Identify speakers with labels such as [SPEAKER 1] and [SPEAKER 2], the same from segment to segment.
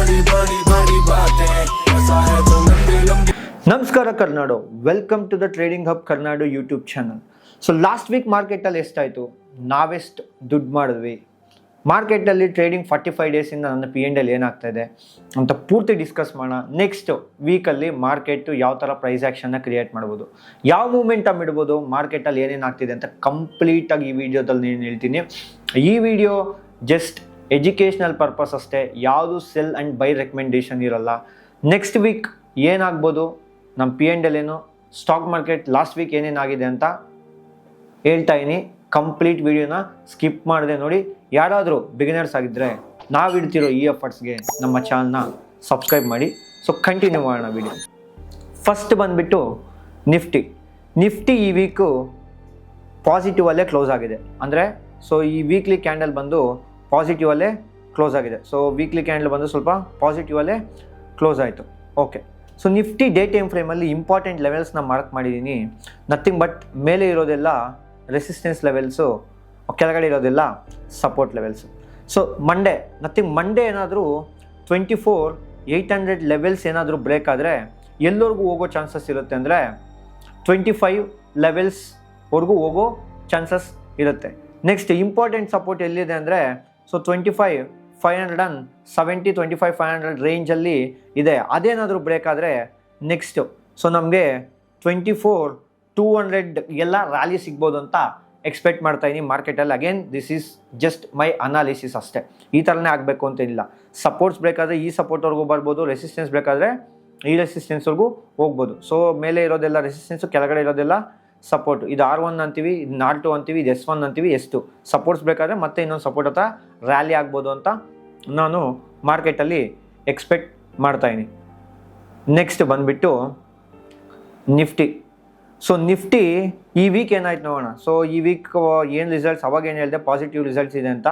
[SPEAKER 1] बड़ी बड़ी बड़ी बातें ऐसा है जो लंबी लंबी
[SPEAKER 2] ನಮಸ್ಕಾರ Karnadu, welcome to the trading hub Karnadu YouTube channel. So last week ಮಾರ್ಕೆಟಲ್ಲಿ ಎಷ್ಟಾಯಿತು, ನಾವೆಷ್ಟು ದುಡ್ಡು ಮಾಡಿದ್ವಿ, ಮಾರ್ಕೆಟಲ್ಲಿ ಟ್ರೇಡಿಂಗ್ 45 ಡೇಸಿಂದ ನನ್ನ P&L ಏನಾಗ್ತಾ ಇದೆ ಅಂತ ಪೂರ್ತಿ ಡಿಸ್ಕಸ್ ಮಾಡೋಣ. ನೆಕ್ಸ್ಟ್ ವೀಕಲ್ಲಿ ಮಾರ್ಕೆಟು ಯಾವ ಥರ ಪ್ರೈಸ್ ಆ್ಯಕ್ಷನ್ನ ಕ್ರಿಯೇಟ್ ಮಾಡ್ಬೋದು, ಯಾವ ಮೂಮೆಂಟಮ್ ಇಡ್ಬೋದು, ಮಾರ್ಕೆಟಲ್ಲಿ ಏನೇನು ಆಗ್ತಿದೆ ಅಂತ ಕಂಪ್ಲೀಟಾಗಿ ಈ ವಿಡಿಯೋದಲ್ಲಿ ನಾನು ಹೇಳ್ತೀನಿ. ಈ ವಿಡಿಯೋ ಜಸ್ಟ್ ಎಜುಕೇಷ್ನಲ್ ಪರ್ಪಸ್ ಅಷ್ಟೇ, ಯಾವುದು ಸೆಲ್ ಆ್ಯಂಡ್ ಬೈ ರೆಕಮೆಂಡೇಷನ್ ಇರಲ್ಲ. ನೆಕ್ಸ್ಟ್ ವೀಕ್ ಏನಾಗ್ಬೋದು, ನಮ್ಮ P&L ಏನು, ಸ್ಟಾಕ್ ಮಾರ್ಕೆಟ್ ಲಾಸ್ಟ್ ವೀಕ್ ಏನೇನಾಗಿದೆ ಅಂತ ಹೇಳ್ತಾ ಇದೀನಿ. ಕಂಪ್ಲೀಟ್ ವಿಡಿಯೋನ ಸ್ಕಿಪ್ ಮಾಡದೆ ನೋಡಿ. ಯಾರಾದರೂ ಬಿಗಿನರ್ಸ್ ಆಗಿದ್ದರೆ ನಾವು ಇಡ್ತಿರೋ ಈ ಎಫರ್ಟ್ಸ್ಗೆ ನಮ್ಮ ಚಾನಲ್ನ ಸಬ್ಸ್ಕ್ರೈಬ್ ಮಾಡಿ. ಸೊ ಕಂಟಿನ್ಯೂ ಮಾಡೋಣ ವಿಡಿಯೋ. ಫಸ್ಟ್ ಬಂದುಬಿಟ್ಟು ನಿಫ್ಟಿ ಈ ವೀಕು ಪಾಸಿಟಿವಲ್ಲೇ ಕ್ಲೋಸ್ ಆಗಿದೆ. ಅಂದರೆ ಸೊ ಈ ವೀಕ್ಲಿ ಕ್ಯಾಂಡಲ್ ಬಂದು ಪಾಸಿಟಿವಲ್ಲೇ ಕ್ಲೋಸ್ ಆಗಿದೆ. ಸೊ ವೀಕ್ಲಿ ಕ್ಯಾಂಡಲ್ ಬಂದು ಸ್ವಲ್ಪ ಪಾಸಿಟಿವಲ್ಲೇ ಕ್ಲೋಸ್ ಆಯಿತು. Okay, so nifty day time ಫ್ರೇಮಲ್ಲಿ ಇಂಪಾರ್ಟೆಂಟ್ ಲೆವೆಲ್ಸ್ನ ಮಾರ್ಕ್ ಮಾಡಿದ್ದೀನಿ. ನಥಿಂಗ್ ಬಟ್ ಮೇಲೆ ಇರೋದೆಲ್ಲ ರೆಸಿಸ್ಟೆನ್ಸ್ ಲೆವೆಲ್ಸು, ಕೆಳಗಡೆ ಇರೋದೆಲ್ಲ ಸಪೋರ್ಟ್ ಲೆವೆಲ್ಸು. ಸೊ ಮಂಡೇ ಏನಾದರೂ 24,800 ಲೆವೆಲ್ಸ್ ಏನಾದರೂ ಬ್ರೇಕ್ ಆದರೆ ಎಲ್ಲರಿಗೂ ಹೋಗೋ ಚಾನ್ಸಸ್ ಇರುತ್ತೆ. ಅಂದರೆ 25 ಲೆವೆಲ್ಸ್ವರೆಗೂ ಹೋಗೋ ಚಾನ್ಸಸ್ ಇರುತ್ತೆ. ನೆಕ್ಸ್ಟ್ ಇಂಪಾರ್ಟೆಂಟ್ ಸಪೋರ್ಟ್ ಎಲ್ಲಿದೆ ಅಂದರೆ ಸೊ 25,570 25,500 ರೇಂಜಲ್ಲಿ ಇದೆ. ಅದೇನಾದರೂ ಬ್ರೇಕ್ ಆದರೆ ನೆಕ್ಸ್ಟು ಸೊ ನಮಗೆ 24,200 ಎಲ್ಲ ರ್ಯಾಲಿ ಸಿಗ್ಬೋದು ಅಂತ ಎಕ್ಸ್ಪೆಕ್ಟ್ ಮಾಡ್ತಾ ಇದ್ದೀನಿ ಮಾರ್ಕೆಟಲ್ಲಿ. Again this is just my analysis ಅಷ್ಟೇ, ಈ ಥರನೇ ಆಗಬೇಕು ಅಂತೇನಿಲ್ಲ. ಸಪೋರ್ಟ್ಸ್ ಬೇಕಾದರೆ ಈ ಸಪೋರ್ಟ್ವರೆಗೂ ಬರ್ಬೋದು, ರೆಸಿಸ್ಟೆನ್ಸ್ ಬೇಕಾದರೆ ಈ ರೆಸಿಸ್ಟೆನ್ಸ್ವರೆಗೂ ಹೋಗ್ಬೋದು. ಸೊ ಮೇಲೆ ಇರೋದೆಲ್ಲ ರೆಸಿಸ್ಟೆನ್ಸು, ಕೆಳಗಡೆ ಇರೋದೆಲ್ಲ ಸಪೋರ್ಟು. ಇದು R1 ಅಂತೀವಿ, ಇದು R2 ಅಂತೀವಿ, ಇದು S1 ಅಂತೀವಿ, S2. ಸಪೋರ್ಟ್ಸ್ ಬೇಕಾದರೆ ಮತ್ತೆ ಇನ್ನೊಂದು ಸಪೋರ್ಟ್ ಹತ್ರ ರ್ಯಾಲಿ ಆಗ್ಬೋದು ಅಂತ ನಾನು ಮಾರ್ಕೆಟಲ್ಲಿ ಎಕ್ಸ್ಪೆಕ್ಟ್ ಮಾಡ್ತಾಯಿದ್ದೀನಿ. ನೆಕ್ಸ್ಟ್ ಬಂದುಬಿಟ್ಟು ನಿಫ್ಟಿ. ಸೊ ನಿಫ್ಟಿ ಈ ವೀಕ್ ಏನಾಯ್ತು ನೋಡೋಣ. ಸೊ ಈ ವೀಕ್ ಏನು ರಿಸಲ್ಟ್ಸ್, ಅವಾಗ ಏನು ಹೇಳಿದೆ ಪಾಸಿಟಿವ್ ರಿಸಲ್ಟ್ಸ್ ಇದೆ ಅಂತ.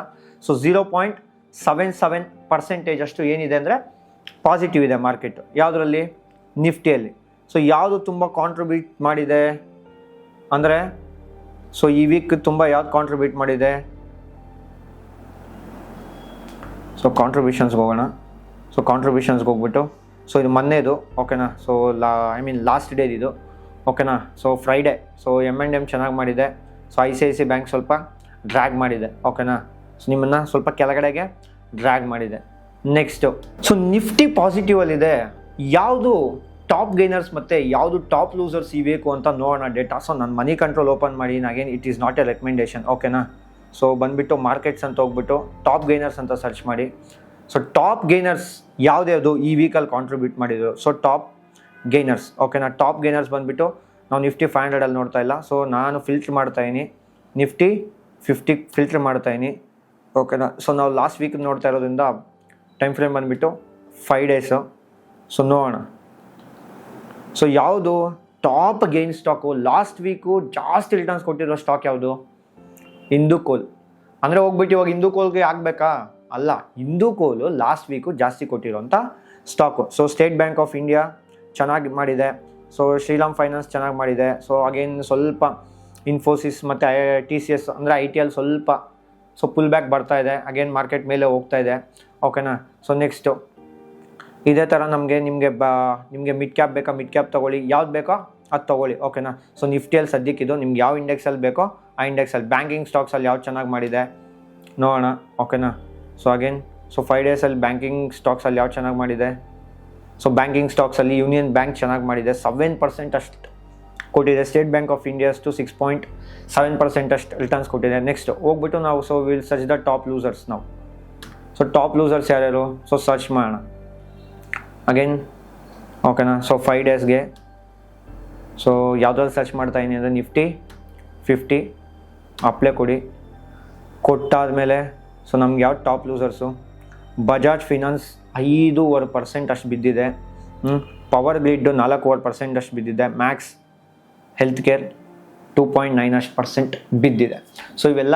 [SPEAKER 2] ಸೊ 0.77% ಅಷ್ಟು ಏನಿದೆ ಅಂದರೆ ಪಾಸಿಟಿವ್ ಇದೆ ಮಾರ್ಕೆಟು. ಯಾವುದರಲ್ಲಿ? ನಿಫ್ಟಿಯಲ್ಲಿ. ಸೊ ಯಾವುದು ತುಂಬ ಕಾಂಟ್ರಿಬ್ಯೂಟ್ ಮಾಡಿದೆ ಅಂದರೆ ಸೊ ಈ ವೀಕ್ ತುಂಬ ಯಾವ್ದು ಕಾಂಟ್ರಿಬ್ಯೂಟ್ ಮಾಡಿದೆ, ಸೊ ಕಾಂಟ್ರಿಬ್ಯೂಷನ್ಸ್ಗೆ ಹೋಗೋಣ. ಸೊ ಕಾಂಟ್ರಿಬ್ಯೂಷನ್ಸ್ಗೆ ಹೋಗ್ಬಿಟ್ಟು ಸೊ ಇದು ಮೊನ್ನೆದು, ಓಕೆನಾ. ಸೊ ಲಾಸ್ಟ್ ಡೇದು ಇದು, ಓಕೆನಾ. ಸೊ ಫ್ರೈಡೇ ಸೊ M&M ಚೆನ್ನಾಗಿ ಮಾಡಿದೆ. ಸೊ ICICI ಬ್ಯಾಂಕ್ ಸ್ವಲ್ಪ ಡ್ರ್ಯಾಗ್ ಮಾಡಿದೆ, ಓಕೆನಾ. ಸೊ ನಿಮ್ಮನ್ನು ಸ್ವಲ್ಪ ಕೆಳಗಡೆಗೆ ಡ್ರ್ಯಾಗ್ ಮಾಡಿದೆ. ನೆಕ್ಸ್ಟು ಸೊ ನಿಫ್ಟಿ ಪಾಸಿಟಿವಲ್ಲಿದೆ. ಯಾವುದು ಟಾಪ್ ಗೈನರ್ಸ್ ಮತ್ತು ಯಾವುದು ಟಾಪ್ ಲೂಸರ್ಸ್ ಇರಬೇಕು ಅಂತ ನೋಡೋಣ ಡೇಟಾ. ಸೊ ನಾನು ಮನಿ ಕಂಟ್ರೋಲ್ ಓಪನ್ ಮಾಡಿ, again it is not A recommendation, ಓಕೆನಾ. ಸೊ ಬಂದುಬಿಟ್ಟು ಮಾರ್ಕೆಟ್ಸ್ ಅಂತ ಹೋಗ್ಬಿಟ್ಟು ಟಾಪ್ ಗೈನರ್ಸ್ ಅಂತ ಸರ್ಚ್ ಮಾಡಿ. ಸೊ ಟಾಪ್ ಗೈನರ್ಸ್ ಯಾವುದ್ಯಾವುದು ಈ ವೀಕಲ್ಲಿ ಕಾಂಟ್ರಿಬ್ಯೂಟ್ ಮಾಡಿದ್ರು. ಸೊ ಟಾಪ್ ಗೈನರ್ಸ್, ಓಕೆನಾ. ಟಾಪ್ ಗೈನರ್ಸ್ ಬಂದುಬಿಟ್ಟು ನಾವು ನಿಫ್ಟಿ 500ಅಲ್ಲಿ ನೋಡ್ತಾ ಇಲ್ಲ. ಸೊ ನಾನು ಫಿಲ್ಟ್ರ್ ಮಾಡ್ತಾಯಿನಿ, ನಿಫ್ಟಿ 50 ಫಿಲ್ಟ್ರ್ ಮಾಡ್ತಾಯಿನಿ, ಓಕೆನಾ. ಸೊ ನಾವು ಲಾಸ್ಟ್ ವೀಕ್ ನೋಡ್ತಾ ಇರೋದ್ರಿಂದ ಟೈಮ್ ಫ್ರೇಮ್ ಬಂದುಬಿಟ್ಟು 5 ಡೇಸು. ಸೊ ನೋಡೋಣ. ಸೊ ಯಾವುದು top gain stock, last week ಜಾಸ್ತಿ ರಿಟರ್ನ್ಸ್ ಕೊಟ್ಟಿರೋ ಸ್ಟಾಕ್ ಯಾವುದು? ಹಿಂದೂಕೋಲ್. ಅಂದರೆ ಹೋಗ್ಬಿಟ್ಟು ಇವಾಗ ಹಿಂದೂಕೋಲ್ಗೆ ಆಗಬೇಕಾ? ಅಲ್ಲ, ಹಿಂದೂಕೋಲು ಲಾಸ್ಟ್ ವೀಕು ಜಾಸ್ತಿ ಕೊಟ್ಟಿರೋಂಥ stock. So state bank of India ಚೆನ್ನಾಗಿ ಮಾಡಿದೆ. ಸೊ ಶ್ರೀರಾಮ್ ಫೈನಾನ್ಸ್ ಚೆನ್ನಾಗಿ ಮಾಡಿದೆ. ಸೊ ಅಗೇನ್ ಸ್ವಲ್ಪ ಇನ್ಫೋಸಿಸ್ ಮತ್ತು TCS ಅಂದರೆ ITL ಸ್ವಲ್ಪ ಪುಲ್ ಬ್ಯಾಕ್ ಬರ್ತಾ ಇದೆ. ಅಗೇನ್ ಮಾರ್ಕೆಟ್ ಮೇಲೆ ಹೋಗ್ತಾ ಇದೆ, ಓಕೆನಾ. ಸೊ ನೆಕ್ಸ್ಟು ಇದೇ ಥರ ನಿಮಗೆ ಮಿಡ್ ಕ್ಯಾಪ್ ಬೇಕಾ, ಮಿಡ್ ಕ್ಯಾಪ್ ತೊಗೊಳ್ಳಿ, ಯಾವ್ದು ಬೇಕೋ ಅದು ತೊಗೊಳ್ಳಿ, ಓಕೆನಾ. ಸೊ ನಿಫ್ಟಿಯಲ್ಲಿ ಸದ್ಯಕ್ಕಿದು ನಿಮ್ಗೆ ಯಾವ ಇಂಡೆಕ್ಸಲ್ಲಿ ಬೇಕೋ ಆ ಇಂಡೆಕ್ಸಲ್ಲಿ. ಬ್ಯಾಂಕಿಂಗ್ ಸ್ಟಾಕ್ಸಲ್ಲಿ ಯಾವ್ದು ಚೆನ್ನಾಗಿ ಮಾಡಿದೆ ನೋಡೋಣ, ಓಕೆನಾ. ಸೊ ಅಗೇನ್ 5 ಡೇಸಲ್ಲಿ ಬ್ಯಾಂಕಿಂಗ್ ಸ್ಟಾಕ್ಸಲ್ಲಿ ಯಾವ್ದು ಚೆನ್ನಾಗಿ ಮಾಡಿದೆ. ಸೊ ಬ್ಯಾಂಕಿಂಗ್ ಸ್ಟಾಕ್ಸಲ್ಲಿ ಯೂನಿಯನ್ ಬ್ಯಾಂಕ್ ಚೆನ್ನಾಗಿ ಮಾಡಿದೆ, 7% ಅಷ್ಟು ಕೊಟ್ಟಿದೆ. ಸ್ಟೇಟ್ ಬ್ಯಾಂಕ್ ಆಫ್ ಇಂಡಿಯಾ ಅಷ್ಟು 6.7% ಅಷ್ಟು ರಿಟರ್ನ್ಸ್ ಕೊಟ್ಟಿದೆ. ನೆಕ್ಸ್ಟ್ ಹೋಗ್ಬಿಟ್ಟು ನಾವು will search the top losers ನಾವು. ಸೊ ಟಾಪ್ ಲೂಸರ್ಸ್ ಯಾರ್ಯಾರು, ಸೊ ಸರ್ಚ್ ಮಾಡೋಣ ಅಗೇನ್, ಓಕೆನಾ. ಸೊ 5 ಡೇಸ್ಗೆ ಸೊ ಯಾವುದ್ರಲ್ಲಿ ಸರ್ಚ್ ಮಾಡ್ತಾಯಿದ್ದೀನಿ ಅಂದರೆ ನಿಫ್ಟಿ 50 ಅಪ್ಲೈ ಕೊಟ್ಟಾದಮೇಲೆ ಸೊ ನಮ್ಗೆ ಯಾವ ಟಾಪ್ ಲೂಸರ್ಸು, ಬಜಾಜ್ ಫಿನಾನ್ಸ್ 5.25% ಅಷ್ಟು ಬಿದ್ದಿದೆ. ಪವರ್ ಗ್ರಿಡ್ 4.25% ಅಷ್ಟು ಬಿದ್ದಿದೆ. ಮ್ಯಾಕ್ಸ್ ಹೆಲ್ತ್ ಕೇರ್ 2.9% ಬಿದ್ದಿದೆ. ಸೊ ಇವೆಲ್ಲ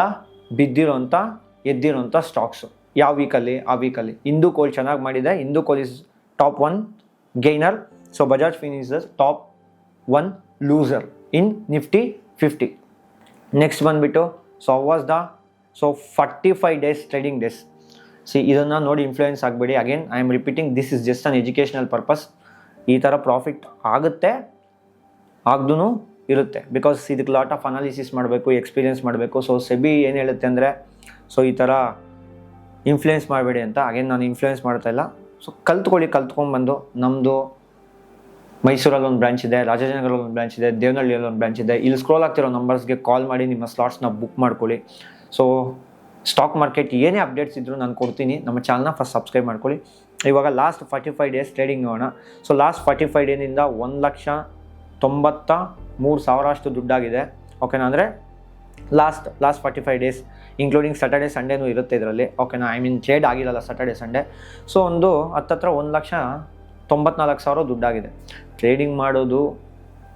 [SPEAKER 2] ಎದ್ದಿರೋಂಥ ಸ್ಟಾಕ್ಸು. ಯಾವ ವೀಕಲ್ಲಿ? ಆ ವೀಕಲ್ಲಿ ಹಿಂದೂಕೋಲ್ ಚೆನ್ನಾಗಿ ಮಾಡಿದೆ. Hindalco is top 1 gainer. So Bajaj finance is top 1 loser in nifty 50. Next ಬಂದುಬಿಟ್ಟು so was the 45 days trading days. ಇದನ್ನು ನೋಡಿ ಇನ್ಫ್ಲೂಯೆನ್ಸ್ ಆಗಬೇಡಿ. Again I am repeating, this is just an educational purpose. ಈ ಥರ ಪ್ರಾಫಿಟ್ ಆಗುತ್ತೆ, ಆಗ್ದೂ ಇರುತ್ತೆ. ಬಿಕಾಸ್ ಇದಕ್ಕೆ ಲಾಟ್ ಆಫ್ ಅನಾಲಿಸಿಸ್ ಮಾಡಬೇಕು, ಎಕ್ಸ್ಪೀರಿಯೆನ್ಸ್ ಮಾಡಬೇಕು. ಸೊ ಸೆಬಿ ಏನು ಹೇಳುತ್ತೆ ಅಂದರೆ, ಸೊ ಈ ಥರ ಇನ್ಫ್ಲೂಯೆನ್ಸ್ ಮಾಡಬೇಡಿ ಅಂತ. ಅಗೇನ್ ನಾನು ಇನ್ಫ್ಲೂಯೆನ್ಸ್ ಮಾಡ್ತಾ ಇಲ್ಲ. ಸೊ ಕಲ್ತ್ಕೊಂಡ್ಬಂದು ನಮ್ಮದು ಮೈಸೂರಲ್ಲಿ ಒಂದು ಬ್ರಾಂಚ್ ಇದೆ, ರಾಜಾಜಿನಗರಲ್ಲಿ ಒಂದು ಬ್ರಾಂಚ್ ಇದೆ, ದೇವನಹಳ್ಳಿಯಲ್ಲಿ ಒಂದು ಬ್ರಾಂಚ್ ಇದೆ. ಇಲ್ಲಿ ಸ್ಕ್ರೋಲ್ ಆಗ್ತಿರೋ ನಂಬರ್ಸ್ಗೆ ಕಾಲ್ ಮಾಡಿ ನಿಮ್ಮ ಸ್ಲಾಟ್ಸ್ನ ಬುಕ್ ಮಾಡ್ಕೊಳ್ಳಿ. ಸೊ ಸ್ಟಾಕ್ ಮಾರ್ಕೆಟ್ ಏನೇ ಅಪ್ಡೇಟ್ಸ್ ಇದ್ದರೂ ನಾನು ಕೊಡ್ತೀನಿ. ನಮ್ಮ ಚಾನಲ್ನ ಫಸ್ಟ್ ಸಬ್ಸ್ಕ್ರೈಬ್ ಮಾಡ್ಕೊಳ್ಳಿ. ಇವಾಗ ಲಾಸ್ಟ್ 45 ಡೇಸ್ ಟ್ರೇಡಿಂಗ್ ನೋಡೋಣ. ಸೊ ಲಾಸ್ಟ್ 45 ಡೇನಿಂದ 1,93,000 ಅಷ್ಟು ದುಡ್ಡಾಗಿದೆ. ಓಕೆನಾ, ಅಂದರೆ ಲಾಸ್ಟ್ 45 ಡೇಸ್ ಇನ್ಕ್ಲೂಡಿಂಗ್ ಸ್ಯಾಟರ್ಡೆ ಸಂಡೇನೂ ಇರುತ್ತೆ ಇದರಲ್ಲಿ. ಓಕೆನಾ, ಐ ಮೀನ್ ಟ್ರೇಡ್ ಆಗಿರಲ್ಲ ಸ್ಯಾಟರ್ಡೆ ಸಂಡೇ. ಸೊ ಒಂದು ಹತ್ತತ್ರ 1,94,000 ದುಡ್ಡಾಗಿದೆ. ಟ್ರೇಡಿಂಗ್ ಮಾಡೋದು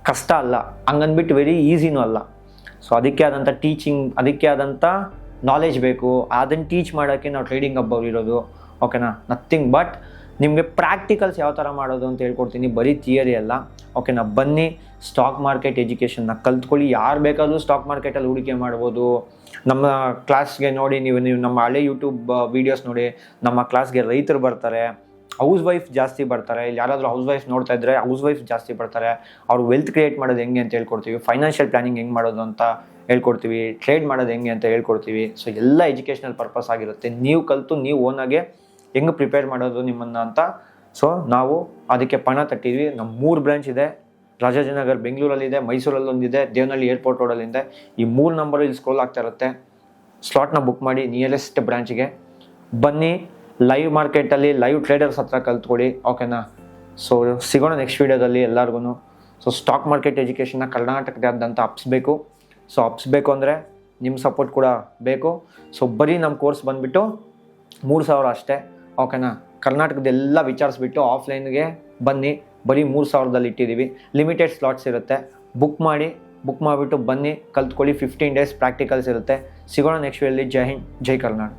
[SPEAKER 2] ಕಷ್ಟ ಅಲ್ಲ, ಹಂಗನ್ಬಿಟ್ಟು ವೆರಿ ಈಸಿನೂ ಅಲ್ಲ. ಸೊ ಅದಕ್ಕೆ ಆದಂಥ ಟೀಚಿಂಗ್, ಅದಕ್ಕೆ ಆದಂಥ ನಾಲೆಜ್ ಬೇಕು. ಅದನ್ನು ಟೀಚ್ ಮಾಡೋಕ್ಕೆ ನಾವು ಟ್ರೇಡಿಂಗ್ ಹಬ್ಬ ಇರೋದು. ಓಕೆನಾ, ನಥಿಂಗ್ ಬಟ್ ನಿಮಗೆ ಪ್ರಾಕ್ಟಿಕಲ್ಸ್ ಯಾವ ಥರ ಮಾಡೋದು ಅಂತ ಹೇಳ್ಕೊಡ್ತೀನಿ, ಬರೀ ಥಿಯರಿ ಅಲ್ಲ. ಓಕೆನಾ, ಬನ್ನಿ ಸ್ಟಾಕ್ ಮಾರ್ಕೆಟ್ ಎಜುಕೇಷನ್ನ ಕಲ್ತ್ಕೊಳ್ಳಿ. ಯಾರು ಬೇಕಾದರೂ ಸ್ಟಾಕ್ ಮಾರ್ಕೆಟಲ್ಲಿ ಹೂಡಿಕೆ ಮಾಡ್ಬೋದು. ನಮ್ಮ ಕ್ಲಾಸ್ಗೆ ನೋಡಿ, ನೀವು ನಮ್ಮ ಹಳೆ ಯೂಟ್ಯೂಬ್ ವೀಡಿಯೋಸ್ ನೋಡಿ. ನಮ್ಮ ಕ್ಲಾಸ್ಗೆ ರೈತರು ಬರ್ತಾರೆ, ಹೌಸ್ ವೈಫ್ ಜಾಸ್ತಿ ಬರ್ತಾರೆ. ಇಲ್ಲಿ ಯಾರಾದರೂ ಹೌಸ್ ವೈಫ್ ನೋಡ್ತಾ ಇದ್ದರೆ ಹೌಸ್ ವೈಫ್ ಜಾಸ್ತಿ ಬರ್ತಾರೆ. ಅವ್ರು ವೆಲ್ತ್ ಕ್ರಿಯೇಟ್ ಮಾಡೋದು ಹೆಂಗೆ ಅಂತ ಹೇಳ್ಕೊಡ್ತೀವಿ, ಫೈನಾನ್ಷಿಯಲ್ ಪ್ಲಾನಿಂಗ್ ಹೆಂಗೆ ಮಾಡೋದು ಅಂತ ಹೇಳ್ಕೊಡ್ತೀವಿ, ಟ್ರೇಡ್ ಮಾಡೋದು ಹೆಂಗೆ ಅಂತ ಹೇಳ್ಕೊಡ್ತೀವಿ. ಸೊ ಎಲ್ಲ ಎಜುಕೇಷನಲ್ ಪರ್ಪಸ್ ಆಗಿರುತ್ತೆ. ನೀವು ಕಲಿತು ನೀವು ಓನಾಗೆ ಹೆಂಗೆ ಪ್ರಿಪೇರ್ ಮಾಡೋದು ನಿಮ್ಮನ್ನು ಅಂತ. ಸೊ ನಾವು ಅದಕ್ಕೆ ಪಣ ತಟ್ಟಿದ್ವಿ. ನಮ್ಮ 3 ಬ್ರಾಂಚ್ ಇದೆ. ರಾಜಾಜಿನಗರ್ ಬೆಂಗಳೂರಲ್ಲಿದೆ, ಮೈಸೂರಲ್ಲೊಂದಿದೆ, ದೇವನಹಳ್ಳಿ ಏರ್ಪೋರ್ಟ್ ರೋಡಲ್ಲಿದೆ. ಈ 3 ನಂಬರು ಇಲ್ಲಿ ಸ್ಕ್ರೋಲ್ ಆಗ್ತಾ ಇರುತ್ತೆ. ಸ್ಲಾಟ್ನ ಬುಕ್ ಮಾಡಿ ನಿಯರೆಸ್ಟ್ ಬ್ರಾಂಚ್ಗೆ ಬನ್ನಿ. ಲೈವ್ ಮಾರ್ಕೆಟಲ್ಲಿ ಲೈವ್ ಟ್ರೇಡರ್ಸ್ ಹತ್ರ ಕಲ್ತ್ಕೊಳ್ಳಿ. ಓಕೆನಾ, ಸೊ ಸಿಗೋಣ ನೆಕ್ಸ್ಟ್ ವೀಡಿಯೋದಲ್ಲಿ ಎಲ್ಲರಿಗೂ. ಸೊ ಸ್ಟಾಕ್ ಮಾರ್ಕೆಟ್ ಎಜುಕೇಷನ್ನ ಕರ್ನಾಟಕದಾದ್ಯಂತ ಹಬ್ಸ್ಬೇಕು. ಸೊ ಹಬ್ಸ್ಬೇಕು ಅಂದರೆ ನಿಮ್ಮ ಸಪೋರ್ಟ್ ಕೂಡ ಬೇಕು. ಸೊ ಬರೀ ನಮ್ಮ ಕೋರ್ಸ್ ಬಂದುಬಿಟ್ಟು 3,000 ಅಷ್ಟೇ. ಓಕೆನಾ, ಕರ್ನಾಟಕದೆಲ್ಲ ವಿಚಾರಿಸ್ಬಿಟ್ಟು ಆಫ್ಲೈನ್ಗೆ ಬನ್ನಿ. ಬರೀ 3,000ದಲ್ಲಿ ಇಟ್ಟಿದ್ದೀವಿ. ಲಿಮಿಟೆಡ್ ಸ್ಲಾಟ್ಸ್ ಇರುತ್ತೆ. ಬುಕ್ ಮಾಡಿಬಿಟ್ಟು ಬನ್ನಿ, ಕಲ್ತ್ಕೊಳ್ಳಿ. 15 ಡೇಸ್ ಪ್ರಾಕ್ಟಿಕಲ್ಸ್ ಇರುತ್ತೆ. ಸಿಗೋಣ ನೆಕ್ಸ್ಟ್ ವೀಡಿಯೋಲಿ. ಜೈ ಹಿಂದ್, ಜೈ ಕರ್ನಾಟಕ.